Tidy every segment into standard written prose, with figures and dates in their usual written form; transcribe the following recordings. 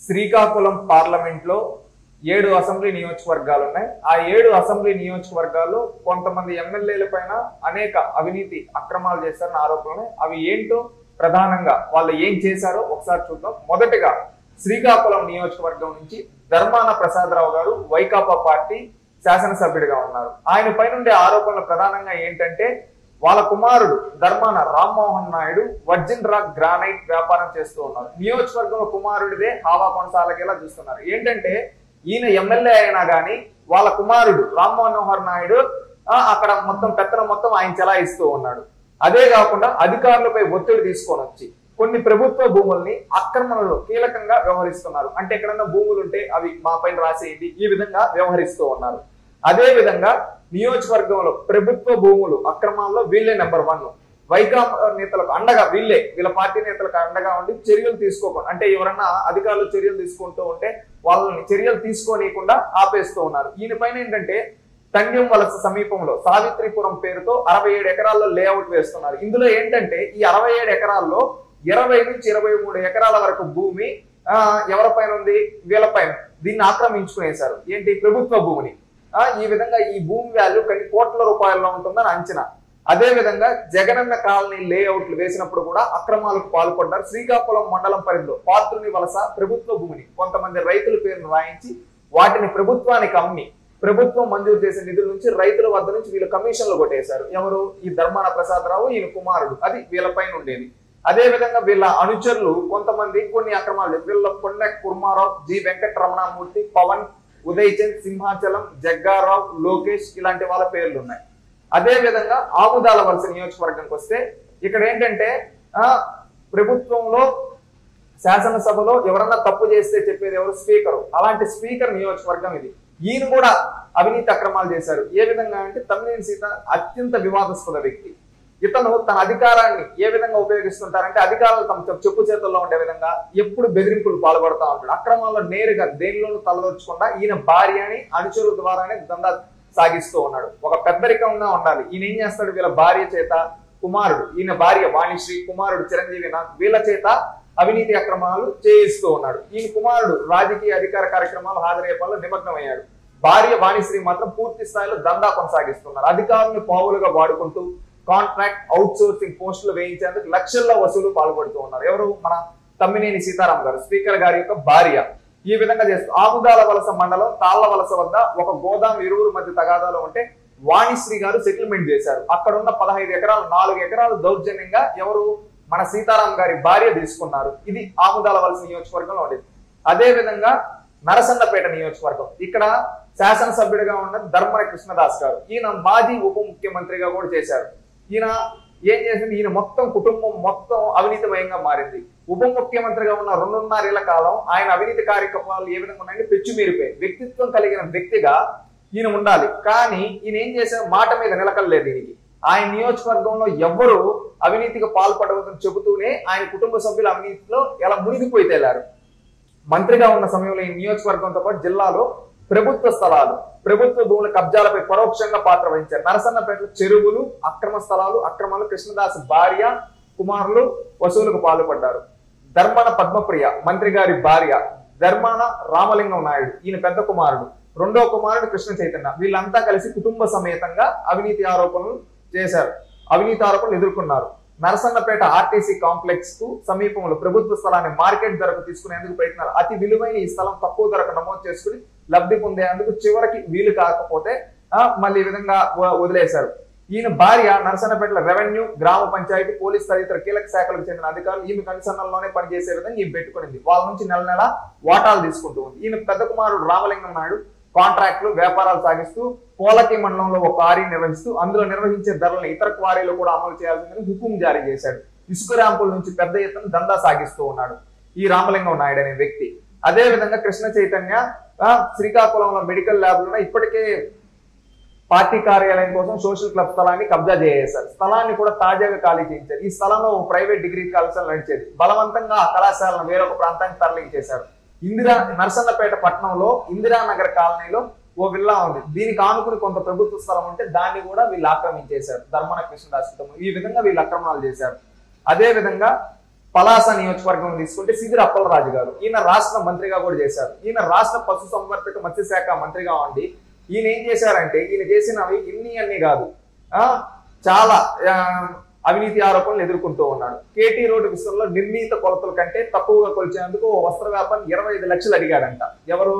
Srikakulam parliament లో 7 assembly నియోజకవర్గాలు ఉన్నాయి. ఆ 7 అసెంబ్లీ నియోజకవర్గాల్లో కొంతమంది ఎమ్మెల్యేల పైన అనేక అవినీతి అక్రమాలు చేశారన్న ఆరోపణలు. అవి ఏంటో ప్రధానంగా వాళ్ళు ఏం చేశారో ఒకసారి చూద్దాం. మొదటగా శ్రీకాకుళం నియోజకవర్గం నుంచి ధర్మాన ప్రసాదరావు గారు వైకాపా పార్టీ శాసనసభ్యుడిగా ఉన్నారు. ఆయన పైన ఉండే ఆరోపణలు ప్రధానంగా ఏంటంటే వాళ్ళ కుమారుడు Dharmana Rammohan Naidu virgin rock granite వ్యాపారం చేస్తూ ఉన్నారు. నియోజకవర్గంలో కుమారుడిదే హావా కొనసాగేలా చూస్తున్నారు. ఏంటంటే ఈయన ఎమ్మెల్యే అయినా గానీ వాళ్ళ కుమారుడు రామ్ మనోహర్ నాయుడు అక్కడ మొత్తం పెత్తనం మొత్తం ఆయన చెలాయిస్తూ ఉన్నాడు. అదే కాకుండా అధికారులపై ఒత్తిడి తీసుకొని వచ్చి కొన్ని ప్రభుత్వ భూముల్ని ఆక్రమణలో కీలకంగా వ్యవహరిస్తున్నారు. అంటే ఎక్కడన్నా భూములు ఉంటే అవి మా పైన రాసేయండి, ఈ విధంగా వ్యవహరిస్తూ ఉన్నారు. అదే విధంగా నియోజకవర్గంలో ప్రభుత్వ భూములు అక్రమాల్లో వీళ్ళే నెంబర్ 1. వైకాపా నేతలకు అండగా వీళ్ళ పార్టీ నేతలకు అండగా ఉండి చర్యలు తీసుకోకుండా, అంటే ఎవరన్నా అధికారులు చర్యలు తీసుకుంటూ ఉంటే వాళ్ళని చర్యలు తీసుకోనీయకుండా ఆపేస్తూ ఉన్నారు. ఈయన పైన ఏంటంటే తండ్యం వలస సమీపంలో సావిత్రిపురం పేరుతో 67 ఎకరాల్లో లేఅవుట్ వేస్తున్నారు. ఇందులో ఏంటంటే ఈ 67 ఎకరాల్లో 20 నుంచి 23 ఎకరాల వరకు భూమి ఎవరిపైన ఉంది, వీళ్ళపైన దీన్ని ఆక్రమించుకునేశారు. ఏంటి, ప్రభుత్వ భూమిని. ఈ విధంగా ఈ భూమి వాల్యూ కొన్ని కోట్ల రూపాయల్లో ఉంటుందని అంచనా. అదే విధంగా జగనన్న కాలనీ లేఅవుట్లు వేసినప్పుడు కూడా అక్రమాలకు పాల్పడ్డారు. శ్రీకాకుళం మండలం పరిధిలో పాత్రుని వలస ప్రభుత్వ భూమిని కొంతమంది రైతుల పేరును రాయించి వాటిని ప్రభుత్వానికి అమ్మి ప్రభుత్వం మంజూరు చేసే నిధుల నుంచి రైతుల వద్ద నుంచి వీళ్ళు కమిషన్లు కొట్టేశారు. ఎవరు, ఈ ధర్మాన ప్రసాదరావు ఈయన కుమారుడు. అది వీళ్ళ పైన ఉండేది. అదే విధంగా వీళ్ళ అనుచరులు కొంతమంది కొన్ని అక్రమాలు, వీళ్ళ పొన్నె కుర్మారావు, జి వెంకటరమణమూర్తి, పవన్, ఉదయ్ చంద్, సింహాచలం, జగ్గారావు, లోకేష్ ఇలాంటి వాళ్ళ పేర్లు ఉన్నాయి. అదే విధంగా ఆముదాల వలస నియోజకవర్గంకి వస్తే ఇక్కడ ఏంటంటే ప్రభుత్వంలో శాసనసభలో ఎవరన్నా తప్పు చేస్తే చెప్పేది ఎవరు, స్పీకరు. అలాంటి స్పీకర్ నియోజకవర్గం ఇది. ఈయన కూడా అవినీతి అక్రమాలు చేశారు. ఏ విధంగా అంటే తమ్మినేని సీత అత్యంత వివాదాస్పద వ్యక్తి. ఇతను తన అధికారాన్ని ఏ విధంగా ఉపయోగిస్తుంటారంటే అధికారులు తమ చెప్పు చేతుల్లో ఉండే విధంగా ఎప్పుడు బెదిరింపులు పాల్పడుతూ ఉంటాడు. అక్రమాల్లో నేరుగా దేనిలోనూ తలదొచ్చకుండా ఈయన భార్యని అనుచరుల ద్వారానే దందా సాగిస్తూ ఉన్నాడు. ఒక పెద్దరికంగా ఉండాలి. ఈయన ఏం చేస్తాడు, వీళ్ళ భార్య చేత కుమారుడు, ఈయన భార్య వాణిశ్రీ, కుమారుడు చిరంజీవి నాథ్, వీళ్ళ చేత అవినీతి అక్రమాలు చేయిస్తూ ఉన్నాడు. ఈయన కుమారుడు రాజకీయ అధికార కార్యక్రమాలు హాజరయ్యే పనులు నిమగ్నమయ్యాడు. భార్య వాణిశ్రీ మాత్రం పూర్తి స్థాయిలో దందా కొనసాగిస్తున్నారు. అధికారులను పావులుగా వాడుకుంటూ కాంట్రాక్ట్ అవుట్ సోర్సింగ్ పోస్టులు వేయించేందుకు లక్షల్లో వసూలు పాల్పడుతూ ఉన్నారు. ఎవరు, మన తమ్మినేని సీతారాం గారు, స్పీకర్ గారి యొక్క భార్య. ఈ విధంగా చేస్తూ ఆముదాల వలస మండలం తాళ్ల వలస వద్ద ఒక గోదాం ఇరువురు మధ్య తగాదాలో ఉంటే వాణిశ్రీ గారు సెటిల్మెంట్ చేశారు. అక్కడ ఉన్న 15 ఎకరాలు 4 ఎకరాలు దౌర్జన్యంగా ఎవరు, మన సీతారాం గారి భార్య తీసుకున్నారు. ఇది ఆముదాల వలస నియోజకవర్గంలో ఉండేది. అదే విధంగా నరసన్నపేట నియోజకవర్గం, ఇక్కడ శాసనసభ్యుడిగా ఉన్న ధర్మన కృష్ణదాస్ గారు, ఈయన మాజీ ఉప ముఖ్యమంత్రిగా కూడా చేశారు. ఈయన ఏం చేసింది, ఈయన మొత్తం కుటుంబం మొత్తం అవినీతిమయంగా మారింది. ఉప ముఖ్యమంత్రిగా ఉన్న 2.5 ఏళ్ల కాలం ఆయన అవినీతి కార్యక్రమాలు ఏ విధంగా ఉన్నాయంటే పెచ్చుమీరిపోయి. వ్యక్తిత్వం కలిగిన వ్యక్తిగా ఈయన ఉండాలి. కానీ ఈయన ఏం చేశారు, మాట మీద నిలకడలేదు. దీనికి ఆయన నియోజకవర్గంలో ఎవ్వరూ అవినీతికి పాల్పడవద్దని చెబుతూనే ఆయన కుటుంబ సభ్యుల అవినీతిలో ఎలా మునిగిపోయి తేలారు. మంత్రిగా ఉన్న సమయంలో ఈ నియోజకవర్గంతో పాటు జిల్లాలో ప్రభుత్వ స్థలాలు, ప్రభుత్వ భూముల కబ్జాలపై పరోక్షంగా పాత్ర వహించారు. నరసన్నపేటలో చెరువులు, అక్రమ స్థలాలు, అక్రమాలు, కృష్ణదాస్ భార్య కుమారులు వసూలుకు పాల్పడ్డారు. ధర్మాన పద్మప్రియ మంత్రి గారి భార్య, ధర్మాన రామలింగం నాయుడు ఈయన పెద్ద కుమారుడు, రెండో కుమారుడు కృష్ణ చైతన్య, వీళ్ళంతా కలిసి కుటుంబ సమేతంగా అవినీతి ఆరోపణలు చేశారు. అవినీతి ఆరోపణలు ఎదుర్కొన్నారు. నరసన్నపేట ఆర్టీసీ కాంప్లెక్స్ కు సమీపంలో ప్రభుత్వ స్థలాన్ని మార్కెట్ ధరకు తీసుకునేందుకు ప్రయత్నాలు. అతి విలువైన ఈ స్థలం తక్కువ ధరకు నమోదు చేసుకుని లబ్ధి పొందేందుకు చివరికి వీలు కాకపోతే మళ్ళీ ఈ విధంగా వదిలేశారు. ఈయన భార్య నరసన్నపేటలో రెవెన్యూ, గ్రామ పంచాయతీ, పోలీస్ తదితర కీలక శాఖలకు చెందిన అధికారులు ఈమె కన్సర్న్లోనే పనిచేసే విధంగా ఈమె పెట్టుకునింది. వాళ్ళ నుంచి నెల నెల వాటాలు తీసుకుంటూ ఉంది. ఈయన పెద్ద కుమారుడు రామలింగం నాయుడు కాంట్రాక్టులు, వ్యాపారాలు సాగిస్తూ పోలకి మండలంలో ఒక క్వారీ నిర్వహిస్తూ అందులో నిర్వహించే ధరలను ఇతర క్వారీలు కూడా అమలు చేయాల్సిందని హుకుం జారీ చేశాడు. ఇసుక ర్యాంపుల నుంచి పెద్ద ఎత్తున దందా సాగిస్తూ ఉన్నాడు ఈ రామలింగం నాయుడు అనే వ్యక్తి. అదే విధంగా కృష్ణ చైతన్య శ్రీకాకుళంలో మెడికల్ ల్యాబ్లో ఇప్పటికే పార్టీ కార్యాలయం కోసం సోషల్ క్లబ్ స్థలాన్ని కబ్జా చేసేశారు. స్థలాన్ని కూడా తాజాగా ఖాళీ చేయించారు. ఈ స్థలంలో ప్రైవేట్ డిగ్రీ కళాశాల నడిచేది. బలవంతంగా ఆ కళాశాలను వేరొక ప్రాంతానికి తరలించేశారు. నరసన్నపేట పట్టణంలో ఇందిరానగర్ కాలనీలో ఓ విల్లా ఉంది. దీనికి ఆనుకుని కొంత ప్రభుత్వ స్థలం ఉంటే దాన్ని కూడా వీళ్ళు ఆక్రమించేశారు. ధర్మన కృష్ణదాస్. ఈ విధంగా వీళ్ళు అక్రమణాలు చేశారు. అదే విధంగా పలాస నియోజకవర్గం తీసుకుంటే సిదిరి అప్పలరాజు గారు, ఈయన రాష్ట్ర మంత్రిగా కూడా చేశారు. ఈయన రాష్ట్ర పశుసంవర్ధక మత్స్యశాఖ మంత్రిగా ఉండి ఈయన ఏం చేశారంటే, ఈయన చేసినవి అన్ని కాదు, చాలా అవినీతి ఆరోపణలు ఎదుర్కొంటూ ఉన్నాడు. కేటీ రోడ్డు విషయంలో నిర్ణీత కొలతల కంటే తక్కువగా కొలిచేందుకు ఓ వస్త్ర వ్యాపారం 25 లక్షలు అడిగాడంట. ఎవరు?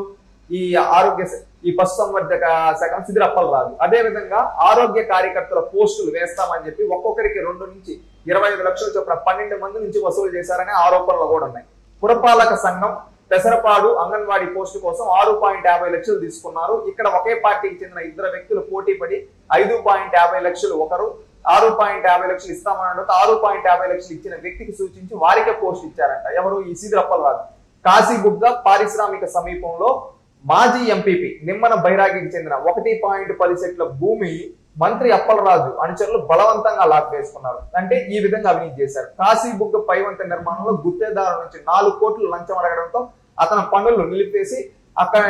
ఈ పశుసంవర్ధక శాఖ సిదిరి అప్పలరాజు. అదే విధంగా ఆరోగ్య కార్యకర్తల పోస్టులు వేస్తామని చెప్పి ఒక్కొక్కరికి 2 నుంచి 25 లక్షలు చొప్పున 12 మంది నుంచి వసూలు చేశారనే ఆరోపణలు కూడా ఉన్నాయి. పురపాలక సంఘం పెసరపాడు అంగన్వాడీ పోస్టు కోసం 6.50 లక్షలు తీసుకున్నారు. ఇక్కడ ఒకే పార్టీకి చెందిన 2 వ్యక్తులు పోటీ పడి 5.50 లక్షలు ఒకరు, 6.50 లక్షలు ఇస్తామని 6.50 లక్షలు ఇచ్చిన వ్యక్తికి సూచించి వారికే పోస్ట్ ఇచ్చారంట. ఎవరు? ఈ సిదిరి అప్పలరాజు. కాశీబుగ్గ పారిశ్రామిక సమీపంలో మాజీ ఎంపీపీ నిమ్మన బైరాగికి చెందిన 1.10 సెంట్ల భూమి మంత్రి అప్పలరాజు అనుచరులు బలవంతంగా లాక్ వేసుకున్నారు. అంటే ఈ విధంగా అవినీతి చేశారు. కాశీబుగ్గ పైవంత నిర్మాణంలో గుత్తేదారు నుంచి 4 కోట్లు లంచం అడగడంతో అతని పనులు నిలిపేసి అక్కడ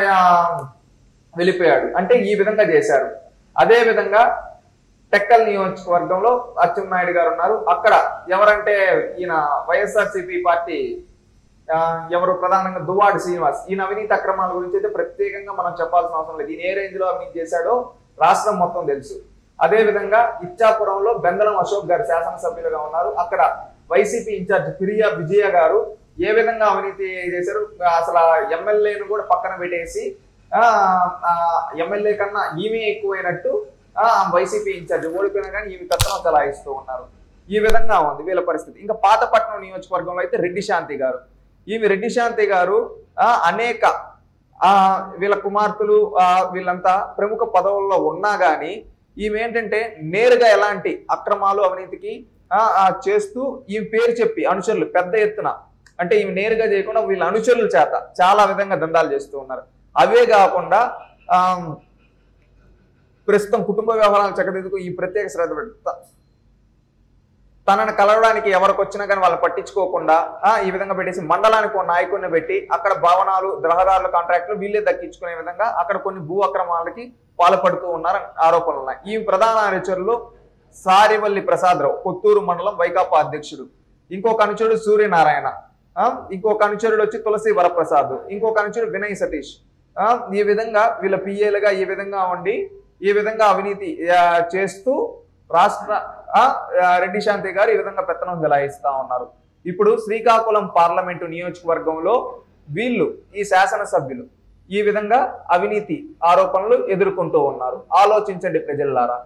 వెళ్ళిపోయాడు. అంటే ఈ విధంగా చేశారు. అదే విధంగా టెక్కల్ నియోజకవర్గంలో అచ్చెన్నాయుడు గారు ఉన్నారు. అక్కడ ఎవరంటే ఈయన వైఎస్ఆర్సీపీ పార్టీ ఎవరు ప్రధానంగా దువ్వాడి శ్రీనివాస్. ఈయన అవినీతి అక్రమాల గురించి అయితే ప్రత్యేకంగా మనం చెప్పాల్సిన అవసరం లేదు. ఈయన ఏ రేంజ్ లో అవినీతి చేశాడో రాష్ట్రం మొత్తం తెలుసు. అదే విధంగా ఇచ్చాపురంలో బెందలం అశోక్ గారు శాసనసభ్యులుగా ఉన్నారు. అక్కడ వైసీపీ ఇన్ఛార్జ్ ఫిరియా విజయ గారు ఏ విధంగా అవినీతి చేశారు, అసలు ఎమ్మెల్యేను కూడా పక్కన పెట్టేసి ఎమ్మెల్యే కన్నా ఈమె ఎక్కువైనట్టు వైసీపీ ఇన్ఛార్జ్ ఓడిపోయినా కానీ ఈమె కథనం చలాయిస్తూ ఉన్నారు. ఈ విధంగా ఉంది వీళ్ళ పరిస్థితి. ఇంకా పాతపట్నం నియోజకవర్గంలో అయితే రెడ్డి శాంతి గారు. ఈమె రెడ్డి శాంతి గారు అనేక వీళ్ళ కుమార్తెలు వీళ్ళంతా ప్రముఖ పదవుల్లో ఉన్నా గానీ ఈమె ఏంటంటే నేరుగా ఎలాంటి అక్రమాలు అవినీతికి చేస్తూ ఈమె పేరు చెప్పి అనుచరులు పెద్ద ఎత్తున, అంటే ఈమె నేరుగా చేయకుండా వీళ్ళ అనుచరుల చేత చాలా విధంగా దందాలు చేస్తూ ఉన్నారు. అవే కాకుండా ప్రస్తుతం కుటుంబ వ్యవహారాలు చక్కదిద్దుకు ఈ ప్రత్యేక శ్రద్ధ పెడతా తనను కలవడానికి ఎవరికి వచ్చినా కానీ వాళ్ళు పట్టించుకోకుండా ఈ విధంగా పెట్టేసి మండలానికి ఒక నాయకుడిని పెట్టి అక్కడ భవనాలు రహదారుల కాంట్రాక్టులు వీళ్ళే దక్కించుకునే విధంగా అక్కడ కొన్ని భూ అక్రమాలకి పాల్పడుతూ ఉన్నారని ఆరోపణలు ఉన్నాయి. ఈ ప్రధాన అనుచరులు సారివల్లి ప్రసాదరావు, కొత్తూరు మండలం వైకాపా అధ్యక్షుడు. ఇంకొక అనుచరుడు సూర్యనారాయణ, ఇంకొక అనుచరుడు వచ్చి తులసి వరప్రసాద్, ఇంకొక అనుచరుడు వినయ్ సతీష్. ఈ విధంగా వీళ్ళ పిఏలుగా ఈ విధంగా ఉండి ఈ విధంగా అవినీతి చేస్తూ రాష్ట్ర రెడ్డి శాంతి గారు ఈ విధంగా పెత్తనం జలాయిస్తా ఉన్నారు. ఇప్పుడు శ్రీకాకుళం పార్లమెంటు నియోజకవర్గంలో వీళ్ళు ఈ శాసనసభ్యులు ఈ విధంగా అవినీతి ఆరోపణలు ఎదుర్కొంటూ ఉన్నారు. ఆలోచించండి ప్రజలారా.